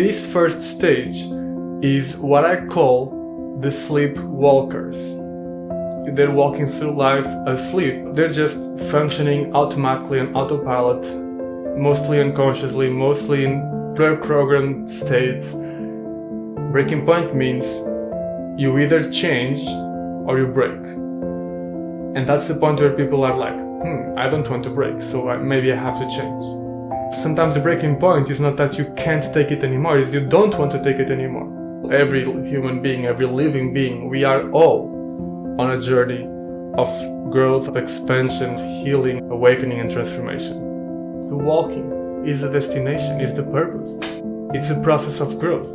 This first stage is what I call the Sleepwalkers. They're walking through life asleep. They're just functioning automatically on autopilot, mostly unconsciously, mostly in pre-programmed states. Breaking point means you either change or you break. And that's the point where people are like, I don't want to break, so maybe I have to change. Sometimes the breaking point is not that you can't take it anymore, it's you don't want to take it anymore. Every human being, every living being, we are all on a journey of growth, of expansion, healing, awakening, and transformation. The walking is the destination, is the purpose. It's a process of growth.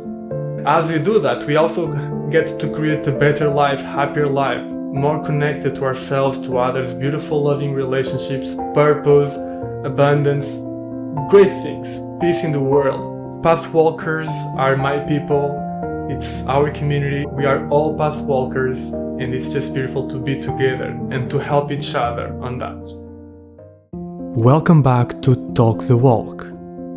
As we do that, we also get to create a better life, happier life, more connected to ourselves, to others, beautiful, loving relationships, purpose, abundance, great things, peace in the world. Pathwalkers are my people. It's our community. We are all pathwalkers, and it's just beautiful to be together and to help each other on that. Welcome back to Talk the Walk,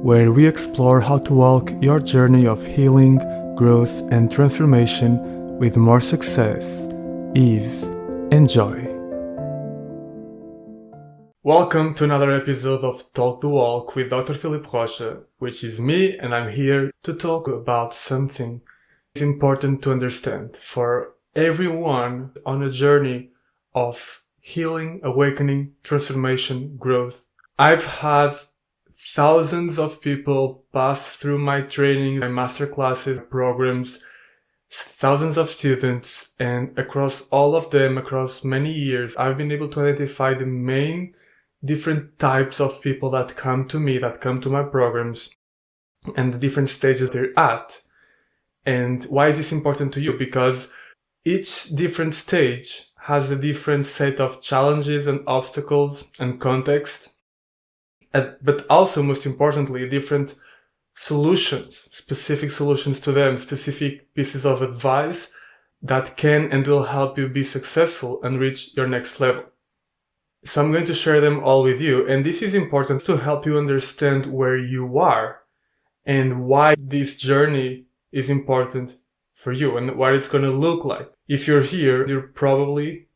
where we explore how to walk your journey of healing, growth, and transformation with more success, ease, and joy. Welcome to another episode of Talk the Walk with Dr. Filipe Rocha, which is me, and I'm here to talk about something it's important to understand for everyone on a journey of healing, awakening, transformation, growth. I've had thousands of people pass through my training, my masterclasses, programs, thousands of students, and across all of them, across many years, I've been able to identify the main different types of people that come to me, that come to my programs, and the different stages they're at. And why is this important to you? Because each different stage has a different set of challenges and obstacles and context, but also, most importantly, different solutions, specific solutions to them, specific pieces of advice that can and will help you be successful and reach your next level. So I'm going to share them all with you, and this is important to help you understand where you are and why this journey is important for you and what it's going to look like. If you're here, you're probably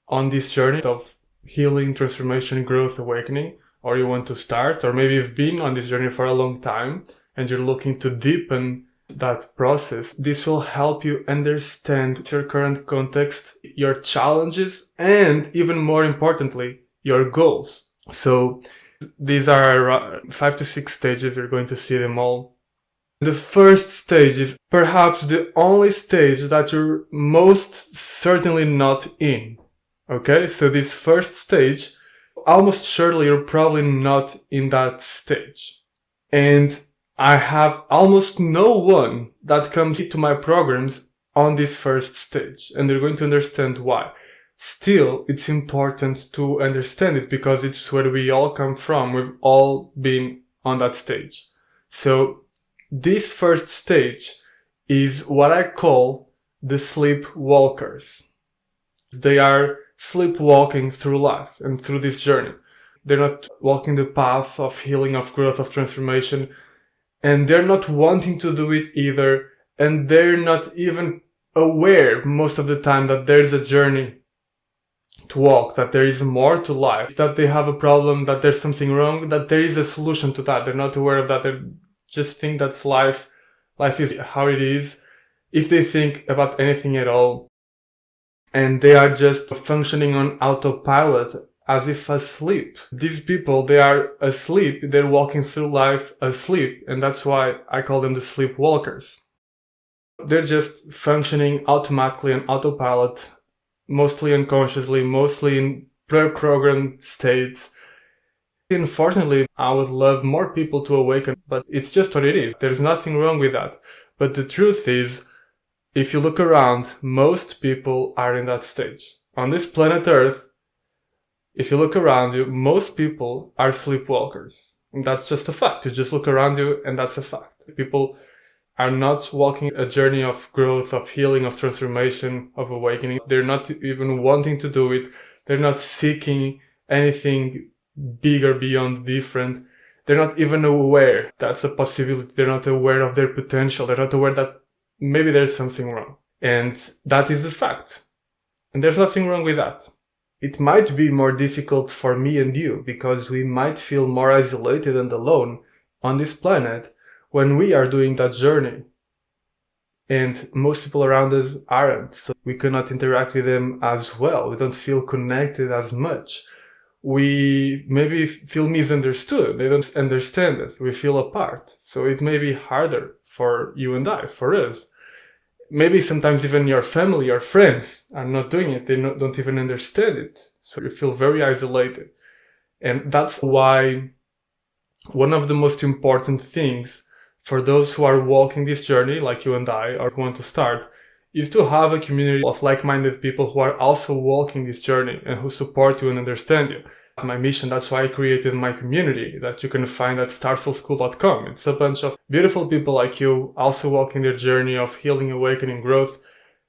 on this journey of healing, transformation, growth, awakening, or you want to start, or maybe you've been on this journey for a long time and you're looking to deepen that process. This will help you understand your current context, your challenges, and even more importantly, your goals. So these are 5 to 6 stages. You're going to see them all. The first stage is perhaps the only stage that you're most certainly not in. Okay, so this first stage, almost surely you're probably not in that stage. And I have almost no one that comes to my programs on this first stage, and you're going to understand why. Still, it's important to understand it because it's where we all come from. We've all been on that stage. So this first stage is what I call the Sleepwalkers. They are sleepwalking through life and through this journey. They're not walking the path of healing, of growth, of transformation, and they're not wanting to do it either, and they're not even aware most of the time that there's a journey to walk, that there is more to life, that they have a problem, that there's something wrong, that there is a solution to that. They're not aware of that. They just think that's life. Life is how it is, if they think about anything at all. And they are just functioning on autopilot, as if asleep. These people, they are asleep. They're walking through life asleep. And that's why I call them the Sleepwalkers. They're just functioning automatically on autopilot, mostly unconsciously, mostly in pre-programmed states. Unfortunately, I would love more people to awaken, but it's just what it is. There's nothing wrong with that. But the truth is, if you look around, most people are in that stage. On this planet Earth, if you look around you, most people are sleepwalkers. And that's just a fact. You just look around you and that's a fact. People are not walking a journey of growth, of healing, of transformation, of awakening. They're not even wanting to do it. They're not seeking anything bigger, beyond, different. They're not even aware that's a possibility. They're not aware of their potential. They're not aware that maybe there's something wrong. And that is a fact. And there's nothing wrong with that. It might be more difficult for me and you because we might feel more isolated and alone on this planet when we are doing that journey. And most people around us aren't. So we cannot interact with them as well. We don't feel connected as much. We maybe feel misunderstood. They don't understand us. We feel apart. So it may be harder for you and I, for us. Maybe sometimes even your family, your friends are not doing it. They don't even understand it. So you feel very isolated. And that's why one of the most important things for those who are walking this journey, like you and I, or who want to start, is to have a community of like-minded people who are also walking this journey and who support you and understand you. My mission, that's why I created my community that you can find at starsoulschool.com. It's a bunch of beautiful people like you also walking their journey of healing, awakening, growth,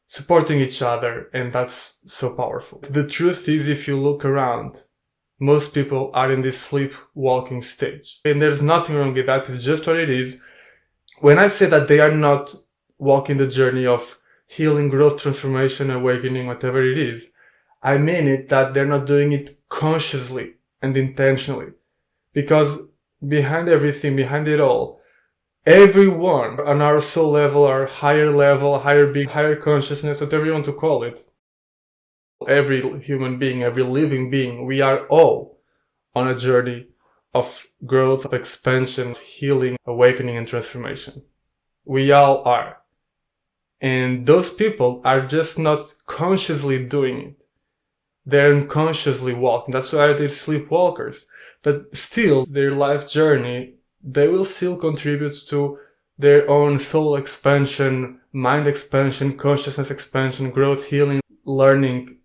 supporting each other, and that's so powerful. The truth is, if you look around, most people are in this sleepwalking stage. And there's nothing wrong with that, it's just what it is. When I say that they are not walking the journey of healing, growth, transformation, awakening, whatever it is, I mean it that they're not doing it consciously and intentionally. Because behind everything, behind it all, everyone on our soul level, our higher level, higher being, higher consciousness, whatever you want to call it, every human being, every living being, we are all on a journey of growth, of expansion, of healing, awakening, and transformation. We all are. And those people are just not consciously doing it. They're unconsciously walking. That's why they're sleepwalkers. But still, their life journey, they will still contribute to their own soul expansion, mind expansion, consciousness expansion, growth, healing, learning.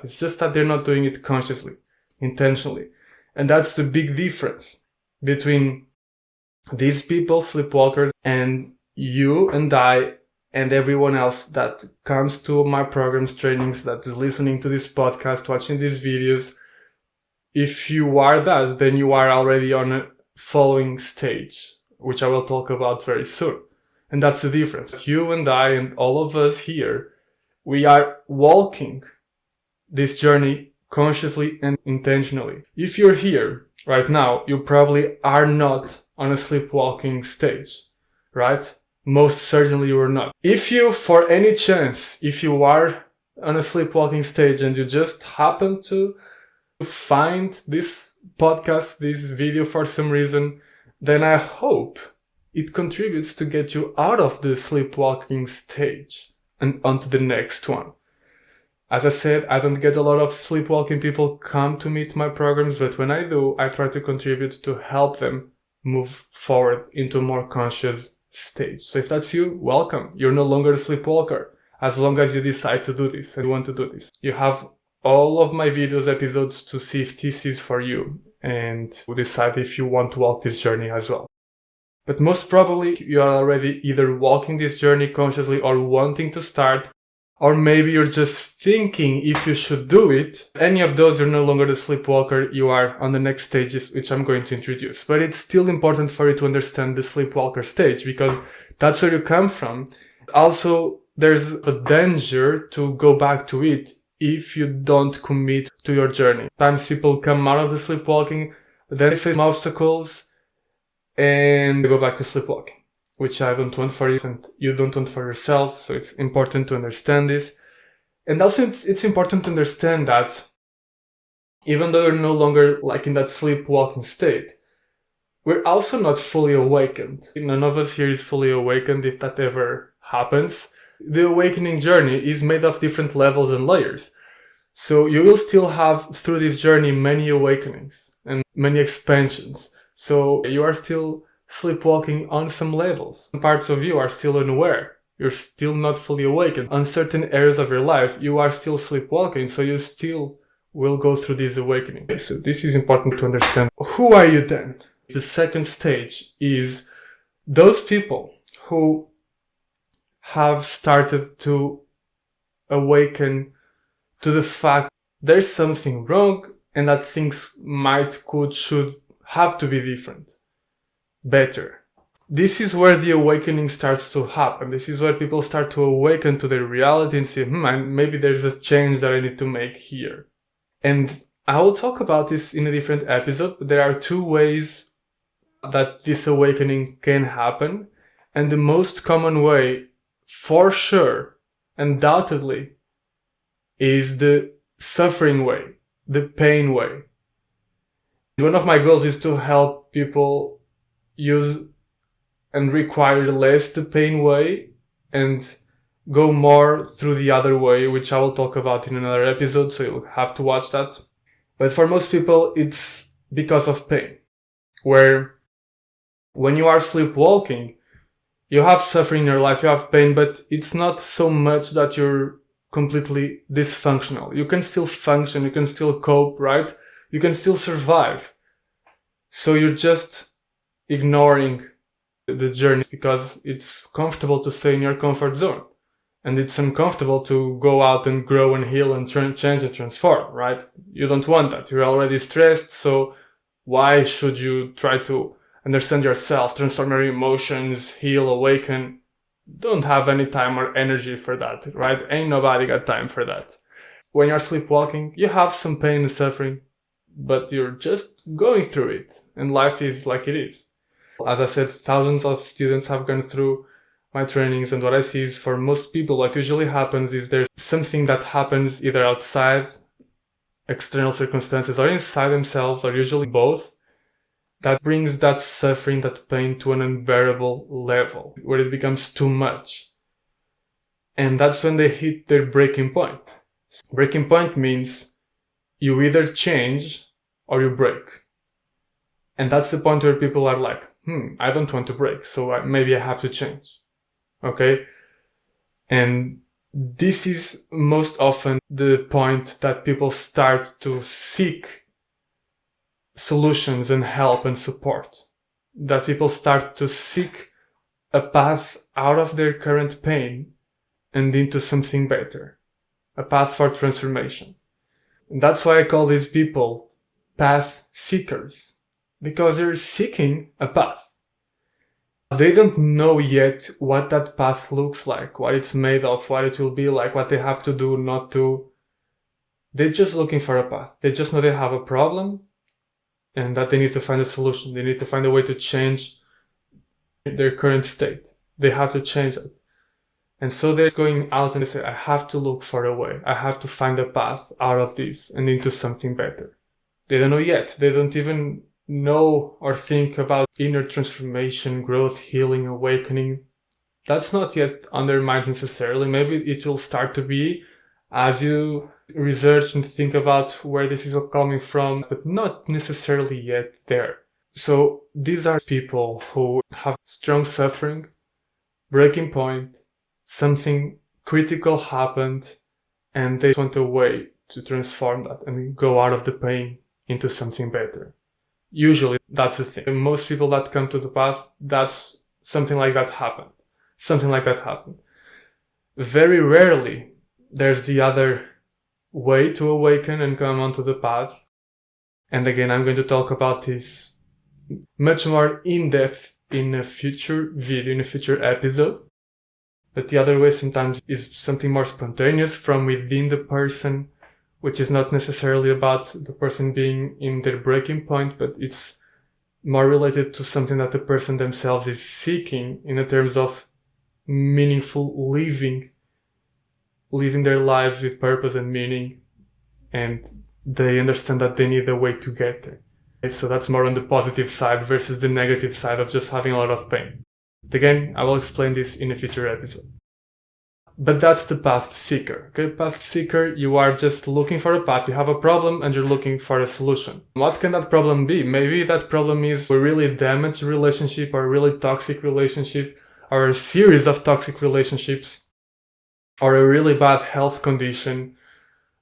It's just that they're not doing it consciously, intentionally. And that's the big difference between these people, sleepwalkers, and you and I and everyone else that comes to my programs, trainings, that is listening to this podcast, watching these videos. If you are that, then you are already on a following stage, which I will talk about very soon. And that's the difference. You and I and all of us here, we are walking this journey consciously and intentionally. If you're here right now, you probably are not on a sleepwalking stage, right? Most certainly you are not. If you, for any chance, if you are on a sleepwalking stage and you just happen to find this podcast, this video for some reason, then I hope it contributes to get you out of the sleepwalking stage and onto the next one. As I said, I don't get a lot of sleepwalking people come to meet my programs, but when I do, I try to contribute to help them move forward into a more conscious stage. So if that's you, welcome. You're no longer a sleepwalker as long as you decide to do this and you want to do this. You have all of my videos, episodes to see if this is for you and decide if you want to walk this journey as well. But most probably you are already either walking this journey consciously or wanting to start, or maybe you're just thinking if you should do it. Any of those, you're no longer the sleepwalker, you are on the next stages, which I'm going to introduce. But it's still important for you to understand the sleepwalker stage, because that's where you come from. Also, there's a danger to go back to it if you don't commit to your journey. Sometimes people come out of the sleepwalking, then they face obstacles, and they go back to sleepwalking, which I don't want for you and you don't want for yourself. So it's important to understand this. And also it's important to understand that even though you're no longer like in that sleepwalking state, we're also not fully awakened. None of us here is fully awakened if that ever happens. The awakening journey is made of different levels and layers. So you will still have through this journey many awakenings and many expansions. So you are still sleepwalking on some levels. Some parts of you are still unaware. You're still not fully awakened. On certain areas of your life, you are still sleepwalking, so you still will go through this awakening. Okay, so this is important to understand. Who are you then? The second stage is those people who have started to awaken to the fact there's something wrong and that things might, could, should have to be different. better. This is where the awakening starts to happen. This is where people start to awaken to their reality and say, maybe there's a change that I need to make here. And I will talk about this in a different episode, but there are two ways that this awakening can happen. And the most common way, for sure, undoubtedly, is the suffering way, the pain way. One of my goals is to help people use and require less the pain way and go more through the other way, which I will talk about in another episode, so you'll have to watch that. But for most people, it's because of pain, where when you are sleepwalking, you have suffering in your life, you have pain, but it's not so much that you're completely dysfunctional. You can still function, you can still cope, right? You can still survive. So you're just ignoring the journey because it's comfortable to stay in your comfort zone. And it's uncomfortable to go out and grow and heal and change and transform, right? You don't want that. You're already stressed, so why should you try to understand yourself, transform your emotions, heal, awaken? Don't have any time or energy for that, right? Ain't nobody got time for that. When you're sleepwalking, you have some pain and suffering, but you're just going through it, and life is like it is. As I said, thousands of students have gone through my trainings, and what I see is for most people, what usually happens is there's something that happens either outside external circumstances or inside themselves, or usually both, that brings that suffering, that pain to an unbearable level, where it becomes too much. And that's when they hit their breaking point. Breaking point means you either change or you break. And that's the point where people are like, I don't want to break, so maybe I have to change. Okay? And this is most often the point that people start to seek solutions and help and support. That people start to seek a path out of their current pain and into something better. A path for transformation. And that's why I call these people path seekers. Because they're seeking a path. They don't know yet what that path looks like, what it's made of, what it will be like, what they have to do, not do. They're just looking for a path. They just know they have a problem and that they need to find a solution. They need to find a way to change their current state. They have to change it. And so they're going out and they say, I have to look for a way. I have to find a path out of this and into something better. They don't know yet. They don't even know or think about inner transformation, growth, healing, awakening. That's not yet on their minds necessarily. Maybe it will start to be as you research and think about where this is all coming from, but not necessarily yet there. So these are people who have strong suffering, breaking point, something critical happened, and they want a way to transform that and go out of the pain into something better. Usually, that's the thing. Most people that come to the path, that's something like that happened. Something like that happened. Very rarely, there's the other way to awaken and come onto the path. And again, I'm going to talk about this much more in depth in a future video, in a future episode. But the other way sometimes is something more spontaneous from within the person, which is not necessarily about the person being in their breaking point, but it's more related to something that the person themselves is seeking in terms of meaningful living their lives with purpose and meaning, and they understand that they need a way to get there. Okay, so that's more on the positive side versus the negative side of just having a lot of pain. But again, I will explain this in a future episode. But that's the path seeker. Okay, path seeker, you are just looking for a path. You have a problem and you're looking for a solution. What can that problem be? Maybe that problem is a really damaged relationship or a really toxic relationship or a series of toxic relationships or a really bad health condition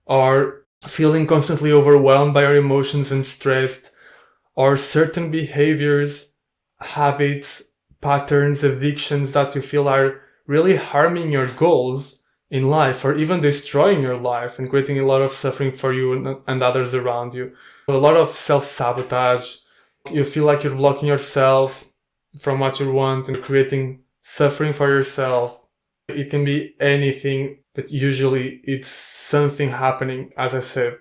or feeling constantly overwhelmed by your emotions and stressed or certain behaviors, habits, patterns, addictions that you feel are really harming your goals in life or even destroying your life and creating a lot of suffering for you and others around you. A lot of self-sabotage. You feel like you're blocking yourself. from what you want and creating suffering for yourself. It can be anything, but usually it's something happening, as I said,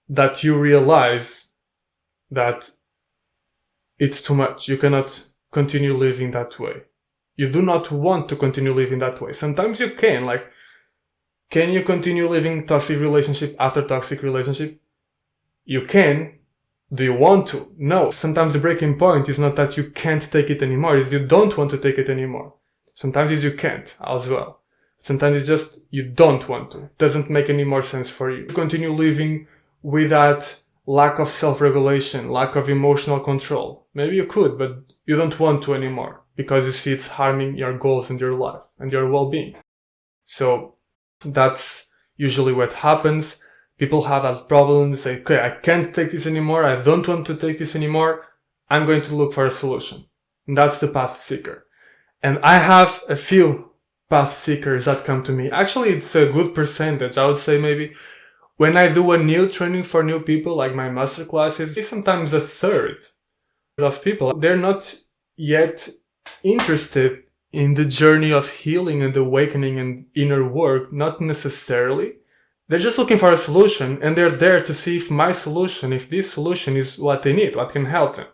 that you realize that it's too much. You cannot continue living that way. You do not want to continue living that way. Sometimes you can, can you continue living toxic relationship after toxic relationship? You can. Do you want to? No. Sometimes the breaking point is not that you can't take it anymore, it's you don't want to take it anymore. Sometimes it's you can't as well. Sometimes it's just you don't want to. It doesn't make any more sense for you. You continue living with that lack of self-regulation, lack of emotional control. Maybe you could, but you don't want to anymore because you see it's harming your goals and your life and your well-being. So that's usually what happens. People have that problem, say, okay, I can't take this anymore, I don't want to take this anymore, I'm going to look for a solution. And that's the path seeker. And I have a few path seekers that come to me. Actually, it's a good percentage. I would say maybe when I do a new training for new people, like my master classes, it's sometimes a third of people. They're not yet interested in the journey of healing and awakening and inner work, not necessarily. They're just looking for a solution, and they're there to see if this solution is what they need, what can help them.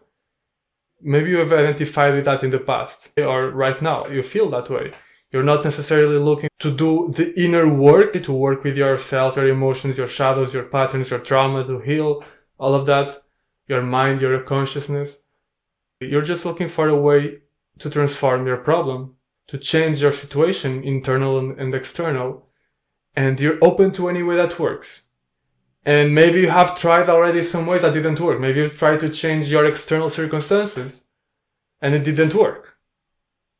Maybe you have identified with that in the past, or right now, you feel that way. You're not necessarily looking to do the inner work, to work with yourself, your emotions, your shadows, your patterns, your trauma, to heal all of that, your mind, your consciousness. You're just looking for a way to transform your problem, to change your situation, internal and external, and you're open to any way that works. And maybe you have tried already some ways that didn't work. Maybe you've tried to change your external circumstances and it didn't work.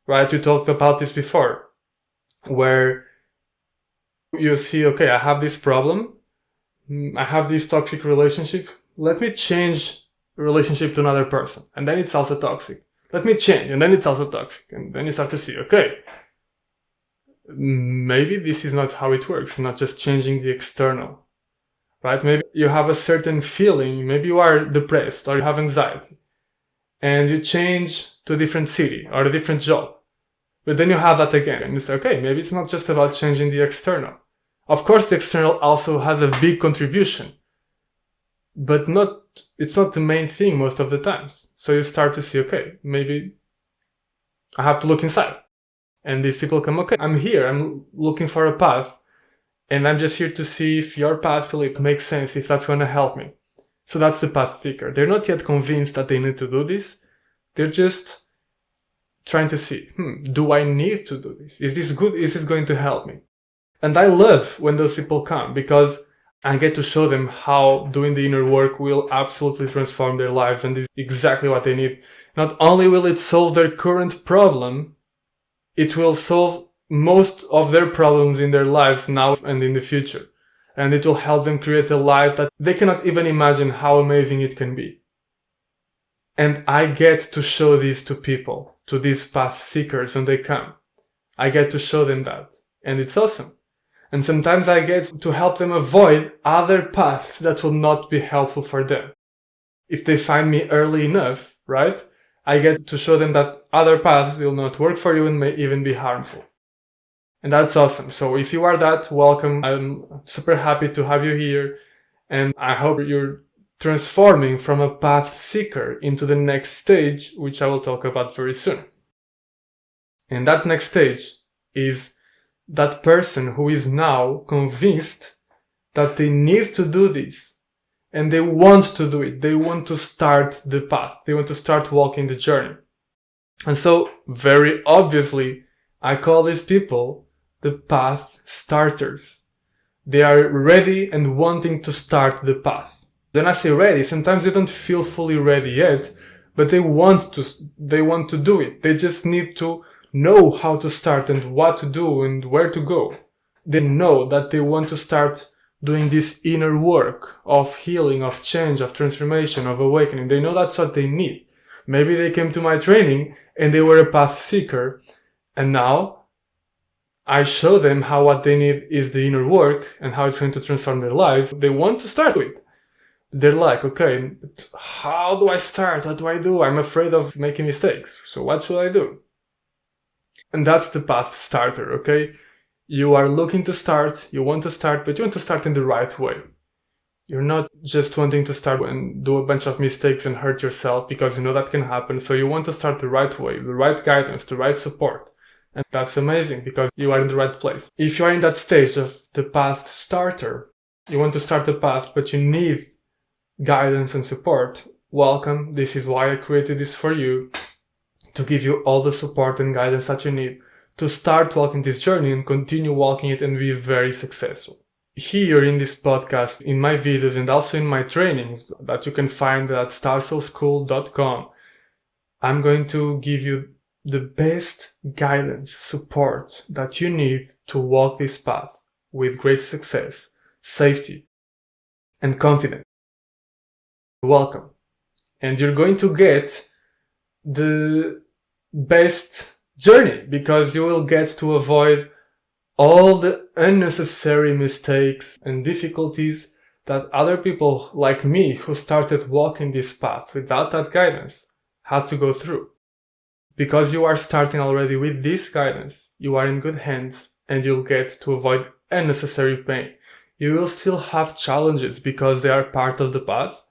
Right? You talked about this before, where you see, okay, I have this problem. I have this toxic relationship. Let me change the relationship to another person. And then it's also toxic. Let me change. And then it's also toxic. And then you start to see, okay, maybe this is not how it works. Not just changing the external. Right? Maybe you have a certain feeling, maybe you are depressed or you have anxiety, and you change to a different city or a different job. But then you have that again, and you say, okay, maybe it's not just about changing the external. Of course, the external also has a big contribution, but it's not the main thing most of the times. So you start to see, okay, maybe I have to look inside. And these people come, okay, I'm here, I'm looking for a path. And I'm just here to see if your path, Philip, makes sense, if that's going to help me. So that's the path seeker. They're not yet convinced that they need to do this. They're just trying to see, do I need to do this? Is this good? Is this going to help me? And I love when those people come because I get to show them how doing the inner work will absolutely transform their lives, and this is exactly what they need. Not only will it solve their current problem, it will solve most of their problems in their lives now and in the future. And it will help them create a life that they cannot even imagine how amazing it can be. And I get to show this to people, to these path seekers when they come. I get to show them that. And it's awesome. And sometimes I get to help them avoid other paths that will not be helpful for them. If they find me early enough, right? I get to show them that other paths will not work for you and may even be harmful. And that's awesome. So if you are that, welcome. I'm super happy to have you here. And I hope you're transforming from a path seeker into the next stage, which I will talk about very soon. And that next stage is that person who is now convinced that they need to do this. And they want to do it. They want to start the path. They want to start walking the journey. And so, very obviously, I call these people the path starters. They are ready and wanting to start the path. When I say ready, sometimes they don't feel fully ready yet, but they want to do it. They just need to know how to start and what to do and where to go. They know that they want to start doing this inner work of healing, of change, of transformation, of awakening. They know that's what they need. Maybe they came to my training and they were a path seeker, and now I show them how what they need is the inner work and how it's going to transform their lives. They want to start with. They're like, okay, how do I start? What do I do? I'm afraid of making mistakes. So what should I do? And that's the path starter, okay? You are looking to start, you want to start, but you want to start in the right way. You're not just wanting to start and do a bunch of mistakes and hurt yourself because you know that can happen. So you want to start the right way, the right guidance, the right support. And that's amazing because you are in the right place. If you are in that stage of the path starter, you want to start the path, but you need guidance and support, welcome. This is why I created this for you, to give you all the support and guidance that you need to start walking this journey and continue walking it and be very successful. Here in this podcast, in my videos, and also in my trainings that you can find at starsoulschool.com, I'm going to give you the best guidance, support that you need to walk this path with great success, safety, and confidence. Welcome. And you're going to get the best journey because you will get to avoid all the unnecessary mistakes and difficulties that other people like me who started walking this path without that guidance had to go through. Because you are starting already with this guidance, you are in good hands and you'll get to avoid unnecessary pain. You will still have challenges because they are part of the path,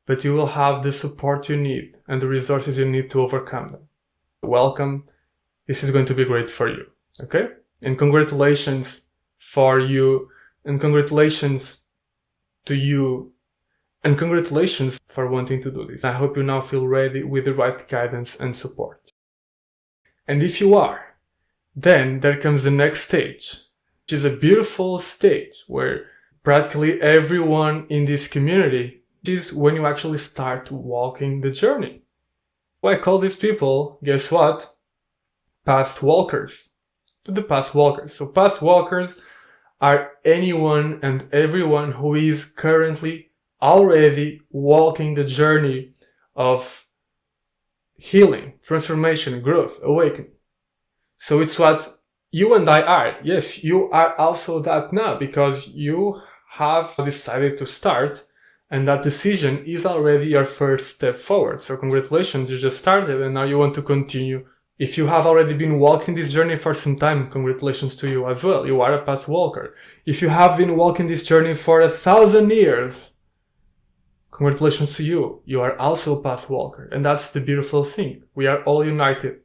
but you will have the support you need and the resources you need to overcome them. Welcome. This is going to be great for you. Okay? And congratulations for you, and congratulations to you, and congratulations for wanting to do this. I hope you now feel ready with the right guidance and support. And if you are, then there comes the next stage, which is a beautiful stage where practically everyone in this community is when you actually start walking the journey. I call these people, guess what? Path walkers. The path walkers. So path walkers are anyone and everyone who is currently already walking the journey of healing, transformation, growth, awakening. So it's what you and I are. Yes, you are also that now because you have decided to start, and that decision is already your first step forward. So congratulations, you just started and now you want to continue. If you have already been walking this journey for some time, congratulations to you as well. You are a path walker. If you have been walking this journey for 1,000 years, congratulations to you. You are also a path walker. And that's the beautiful thing. We are all united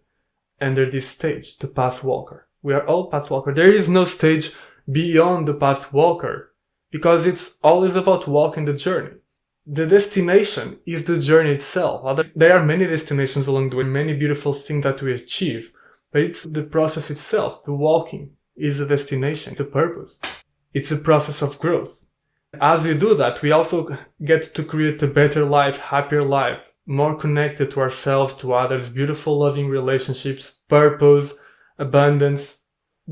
under this stage, the path walker. We are all path walker. There is no stage beyond the path walker because it's always about walking the journey. The destination is the journey itself. There are many destinations along the way, many beautiful things that we achieve, but it's the process itself. The walking is the destination. It's a purpose. It's a process of growth. As we do that, we also get to create a better life, happier life, more connected to ourselves, to others, beautiful, loving relationships, purpose, abundance,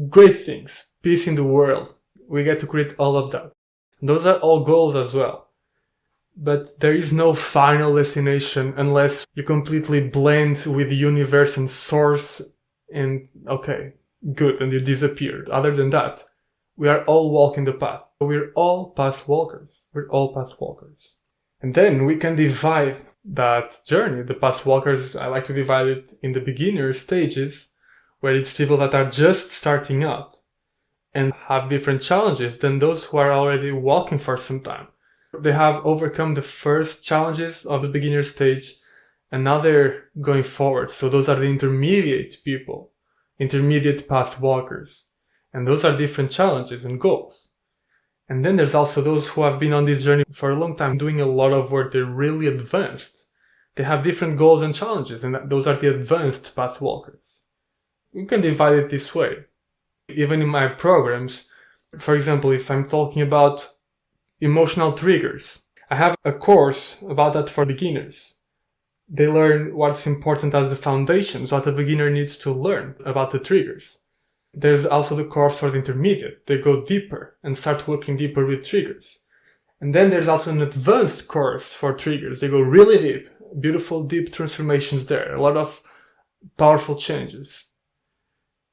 great things, peace in the world. We get to create all of that. Those are all goals as well. But there is no final destination unless you completely blend with the universe and source and okay, good, and you disappear. Other than that, we are all walking the path. We're all path walkers. We're all path walkers. And then we can divide that journey. The path walkers, I like to divide it in the beginner stages, where it's people that are just starting out and have different challenges than those who are already walking for some time. They have overcome the first challenges of the beginner stage and now they're going forward. So those are the intermediate people, intermediate path walkers. And those are different challenges and goals. And then there's also those who have been on this journey for a long time, doing a lot of work. They're really advanced. They have different goals and challenges, and those are the advanced path walkers. You can divide it this way. Even in my programs, for example, if I'm talking about emotional triggers, I have a course about that for beginners. They learn what's important as the foundations, what a beginner needs to learn about the triggers. There's also the course for the intermediate. They go deeper and start working deeper with triggers. And then there's also an advanced course for triggers. They go really deep, beautiful deep transformations there, a lot of powerful changes.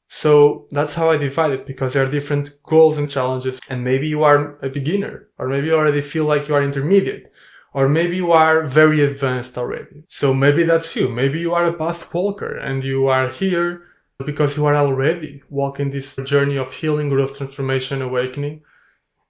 So that's how I divide it, because there are different goals and challenges. And maybe you are a beginner, or maybe you already feel like you are intermediate, Or maybe you are very advanced already. So maybe that's you. Maybe you are a path walker and you are here because you are already walking this journey of healing, growth, transformation, awakening.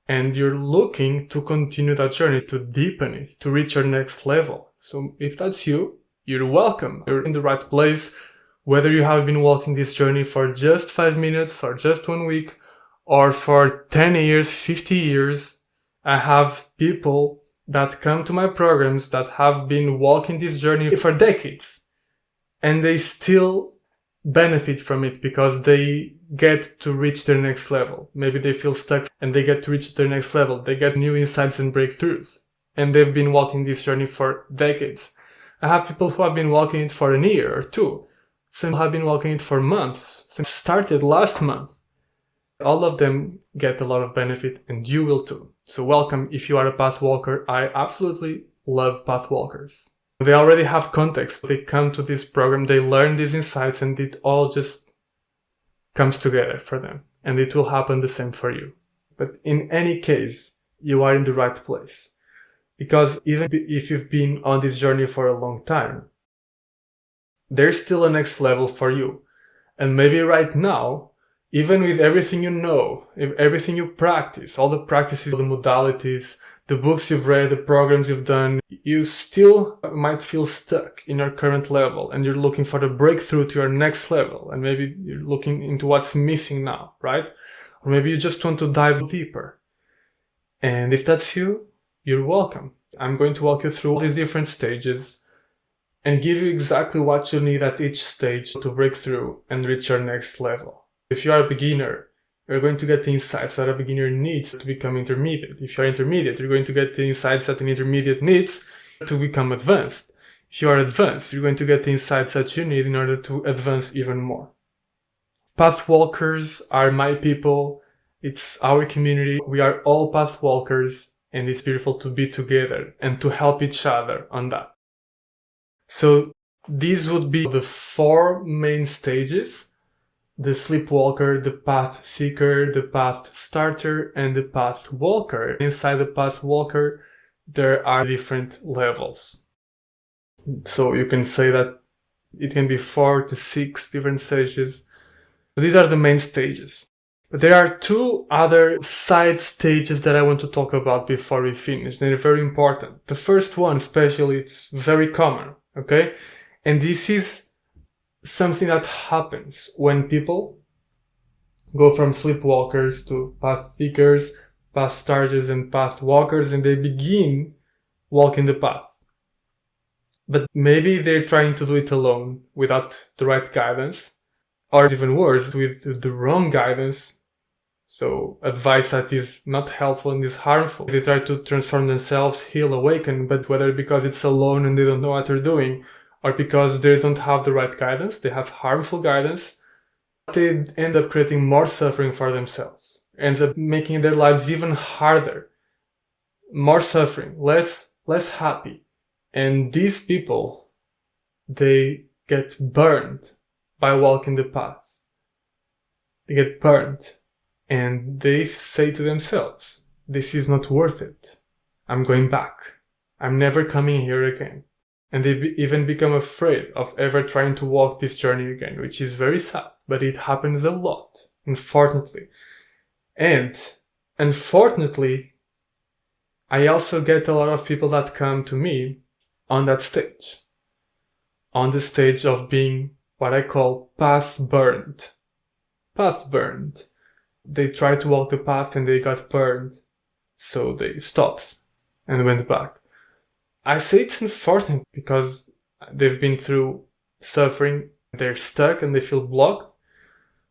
And you're looking to continue that journey, to deepen it, to reach your next level. So if that's you, you're welcome. You're in the right place. Whether you have been walking this journey for just 5 minutes or just 1 week or for 10 years, 50 years, I have people that come to my programs that have been walking this journey for decades and they still benefit from it because they get to reach their next level. Maybe they feel stuck and they get to reach their next level. They get new insights and breakthroughs and they've been walking this journey for decades. I have people who have been walking it for a year or two. Some have been walking it for months. Some started last month. All of them get a lot of benefit and you will too. So welcome if you are a path walker. I absolutely love path walkers. They already have context. They come to this program, they learn these insights and it all just comes together for them. And it will happen the same for you. But in any case, you are in the right place. Because even if you've been on this journey for a long time, there's still a next level for you. And maybe right now, even with everything you know, everything you practice, all the practices, the modalities, the books you've read, the programs you've done, you still might feel stuck in your current level and you're looking for the breakthrough to your next level. And maybe you're looking into what's missing now, right? Or maybe you just want to dive deeper. And if that's you, you're welcome. I'm going to walk you through all these different stages and give you exactly what you need at each stage to break through and reach your next level. If you are a beginner, you're going to get the insights that a beginner needs to become intermediate. If you're intermediate, you're going to get the insights that an intermediate needs to become advanced. If you are advanced, you're going to get the insights that you need in order to advance even more. Path walkers are my people. It's our community. We are all path walkers and it's beautiful to be together and to help each other on that. So these would be the 4 main stages. The Sleepwalker, the Path Seeker, the Path Starter, and the Path Walker. Inside the Path Walker, there are different levels. So you can say that it can be 4 to 6 different stages. So these are the main stages. But there are 2 other side stages that I want to talk about before we finish. They're very important. The first one especially, it's very common, okay? And this is something that happens when people go from sleepwalkers to path seekers, path starters, and path walkers, and they begin walking the path. But maybe they're trying to do it alone without the right guidance, or even worse, with the wrong guidance. So advice that is not helpful and is harmful. They try to transform themselves, heal, awaken, but whether because it's alone and they don't know what they're doing, or because they don't have the right guidance, they have harmful guidance, they end up creating more suffering for themselves. Ends up making their lives even harder. More suffering, less happy. And these people, they get burned by walking the path. They get burned. And they say to themselves, this is not worth it. I'm going back. I'm never coming here again. And they even become afraid of ever trying to walk this journey again, which is very sad, but it happens a lot, unfortunately. And unfortunately, I also get a lot of people that come to me on that stage. On the stage of being what I call path burned. Path burned. They tried to walk the path and they got burned. So they stopped and went back. I say it's unfortunate because they've been through suffering, they're stuck and they feel blocked.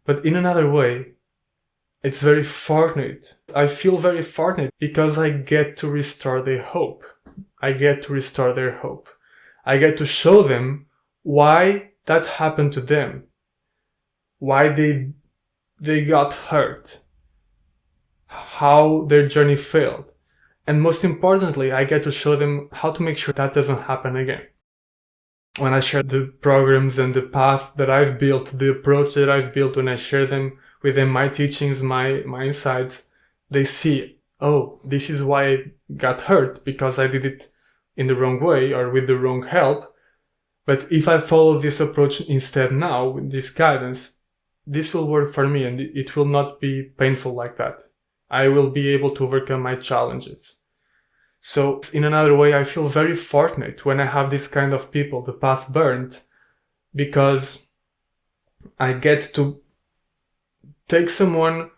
But in another way, it's very fortunate. I feel very fortunate because I get to restore their hope. I get to restore their hope. I get to show them why that happened to them. Why they got hurt. How their journey failed. And most importantly, I get to show them how to make sure that doesn't happen again. When I share the programs and the path that I've built, the approach that I've built, when I share them with them, my teachings, my insights, they see, oh, this is why I got hurt, because I did it in the wrong way or with the wrong help. But if I follow this approach instead now, with this guidance, this will work for me and it will not be painful like that. I will be able to overcome my challenges. So in another way, I feel very fortunate when I have this kind of people, the path burned, because I get to take someone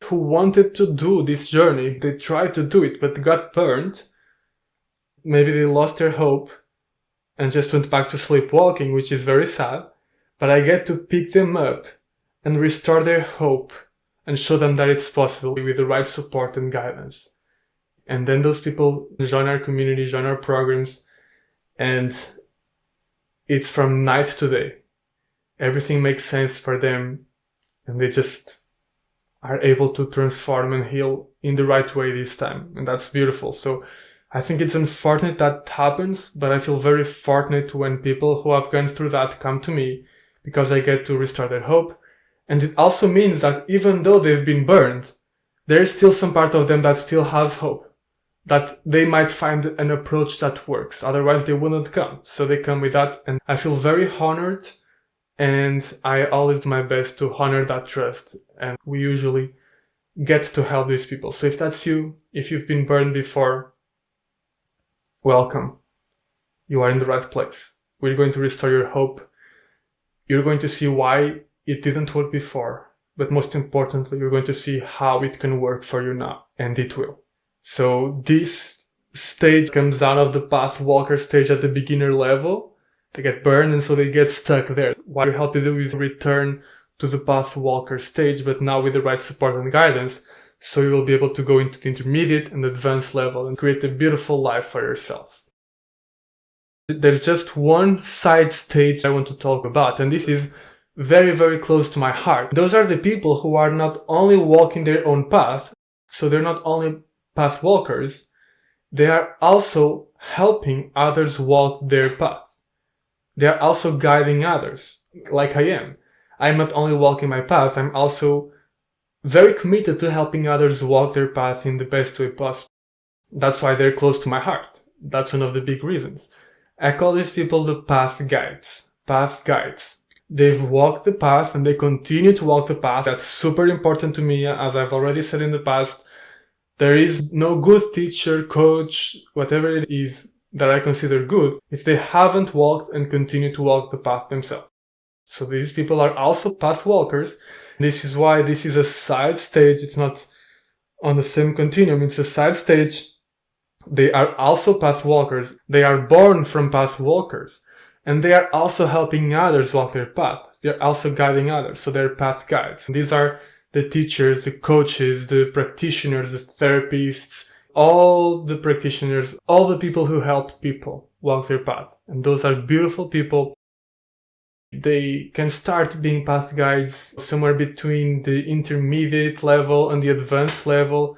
who wanted to do this journey. They tried to do it, but got burned. Maybe they lost their hope and just went back to sleepwalking, which is very sad. But I get to pick them up and restore their hope and show them that it's possible with the right support and guidance. And then those people join our community, join our programs, and it's from night to day. Everything makes sense for them, and they just are able to transform and heal in the right way this time. And that's beautiful. So I think it's unfortunate that happens, but I feel very fortunate when people who have gone through that come to me, because I get to restore their hope. And it also means that even though they've been burned, there's still some part of them that still has hope, that they might find an approach that works. Otherwise, they wouldn't come. So they come with that. And I feel very honored. And I always do my best to honor that trust. And we usually get to help these people. So if that's you, if you've been burned before, welcome. You are in the right place. We're going to restore your hope. You're going to see why it didn't work before. But most importantly, you're going to see how it can work for you now. And it will. So this stage comes out of the path walker stage at the beginner level. They get burned and so they get stuck there. What we help you do is return to the path walker stage, but now with the right support and guidance. So you will be able to go into the intermediate and advanced level and create a beautiful life for yourself. There's just one side stage I want to talk about, and this is very, very close to my heart. Those are the people who are not only walking their own path, so they're not only path walkers, they are also helping others walk their path. They are also guiding others, like I am. I'm not only walking my path, I'm also very committed to helping others walk their path in the best way possible. That's why they're close to my heart. That's one of the big reasons. I call these people the path guides. Path guides. They've walked the path and they continue to walk the path. That's super important to me, as I've already said in the past. There is no good teacher, coach, whatever it is that I consider good if they haven't walked and continue to walk the path themselves. So these people are also path walkers. This is why this is a side stage. It's not on the same continuum. It's a side stage. They are also path walkers. They are born from path walkers. And they are also helping others walk their path. They're also guiding others. So they're path guides. These are the teachers, the coaches, the practitioners, the therapists, all the practitioners, all the people who help people walk their path. And those are beautiful people. They can start being path guides somewhere between the intermediate level and the advanced level.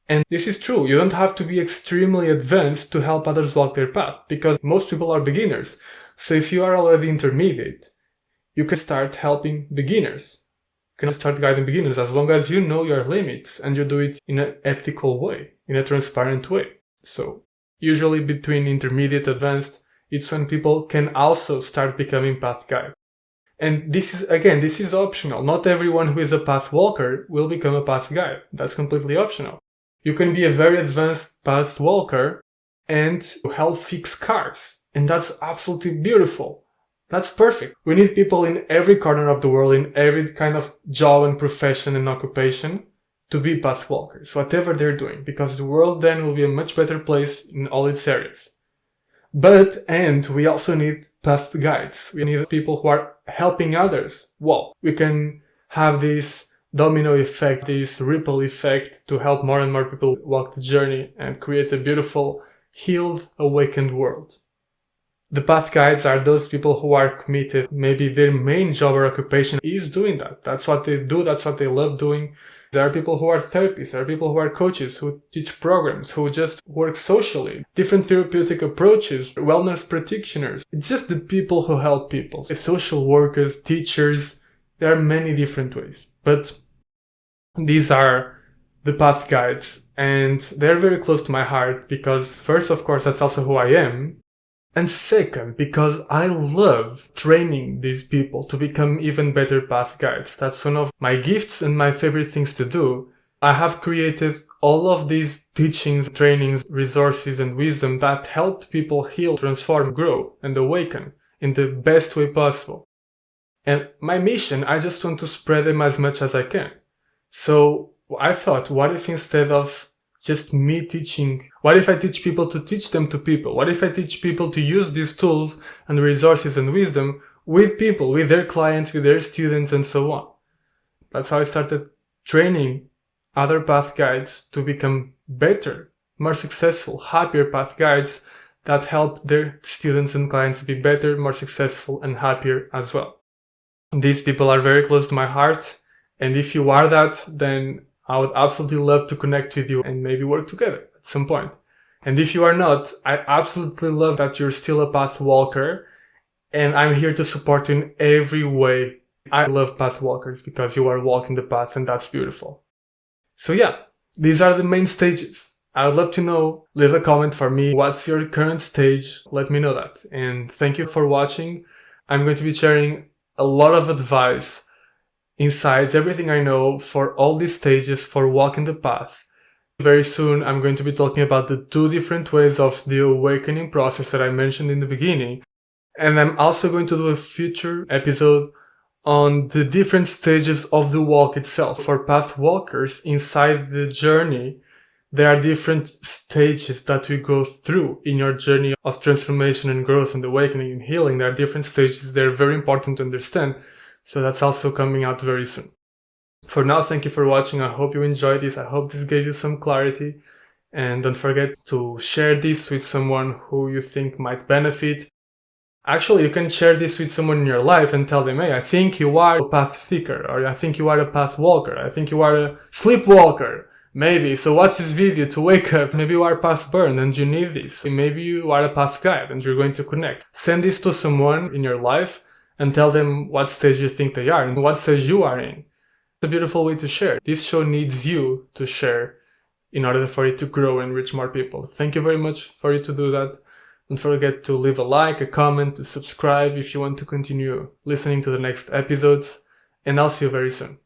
And this is true. You don't have to be extremely advanced to help others walk their path, because most people are beginners. So if you are already intermediate, you can start helping beginners. You can start guiding beginners as long as you know your limits and you do it in an ethical way, in a transparent way. So usually between intermediate and advanced, it's when people can also start becoming path guide. And this is optional. Not everyone who is a path walker will become a path guide. That's completely optional. You can be a very advanced path walker and help fix cars. And that's absolutely beautiful. That's perfect. We need people in every corner of the world, in every kind of job and profession and occupation, to be path walkers, whatever they're doing, because the world then will be a much better place in all its areas. And we also need path guides. We need people who are helping others walk. We can have this domino effect, this ripple effect, to help more and more people walk the journey and create a beautiful, healed, awakened world. The path guides are those people who are committed. Maybe their main job or occupation is doing that. That's what they do. That's what they love doing. There are people who are therapists. There are people who are coaches, who teach programs, who just work socially. Different therapeutic approaches, wellness practitioners. It's just the people who help people. Social workers, teachers. There are many different ways. But these are the path guides and they're very close to my heart because first, of course, that's also who I am. And second, because I love training these people to become even better path guides. That's one of my gifts and my favorite things to do. I have created all of these teachings, trainings, resources, and wisdom that help people heal, transform, grow, and awaken in the best way possible. And my mission, I just want to spread them as much as I can. So I thought, what if instead of just me teaching, what if I teach people to teach them to people? What if I teach people to use these tools and resources and wisdom with people, with their clients, with their students, and so on? That's how I started training other path guides to become better, more successful, happier path guides that help their students and clients be better, more successful, and happier as well. These people are very close to my heart, and if you are that, then I would absolutely love to connect with you and maybe work together at some point. And if you are not, I absolutely love that you're still a path walker, and I'm here to support you in every way. I love path walkers because you are walking the path, and that's beautiful. So yeah, these are the main stages. I would love to know, leave a comment for me. What's your current stage? Let me know that. And thank you for watching. I'm going to be sharing a lot of advice, insights, everything I know for all these stages for walking the path. Very soon I'm going to be talking about the 2 different ways of the awakening process that I mentioned in the beginning. And I'm also going to do a future episode on the different stages of the walk itself. For path walkers inside the journey, there are different stages that we go through in your journey of transformation and growth and awakening and healing. There are different stages. They're very important to understand. So that's also coming out very soon. For now, thank you for watching. I hope you enjoyed this. I hope this gave you some clarity. And don't forget to share this with someone who you think might benefit. Actually, you can share this with someone in your life and tell them, hey, I think you are a path seeker, or I think you are a path walker. I think you are a sleepwalker. Maybe. So watch this video to wake up. Maybe you are path burned and you need this. Maybe you are a path guide and you're going to connect. Send this to someone in your life and tell them what stage you think they are and what stage you are in. It's a beautiful way to share. This show needs you to share in order for it to grow and reach more people. Thank you very much for you to do that. Don't forget to leave a like, a comment, to subscribe if you want to continue listening to the next episodes, and I'll see you very soon.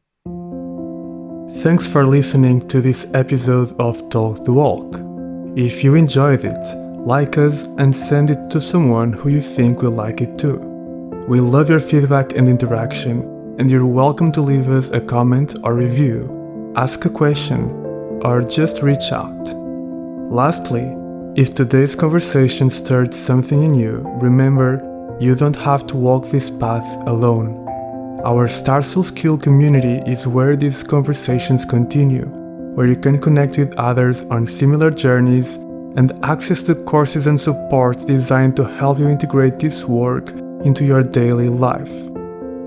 Thanks for listening to this episode of Talk the Walk. If you enjoyed it, like us and send it to someone who you think will like it too. We love your feedback and interaction, and you're welcome to leave us a comment or review, ask a question, or just reach out. Lastly, if today's conversation stirred something in you, remember, you don't have to walk this path alone. Our Star Soul Skill community is where these conversations continue, where you can connect with others on similar journeys and access the courses and support designed to help you integrate this work into your daily life.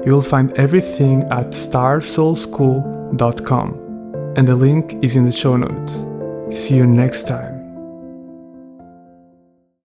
You will find everything at starsoulschool.com, and the link is in the show notes. See you next time.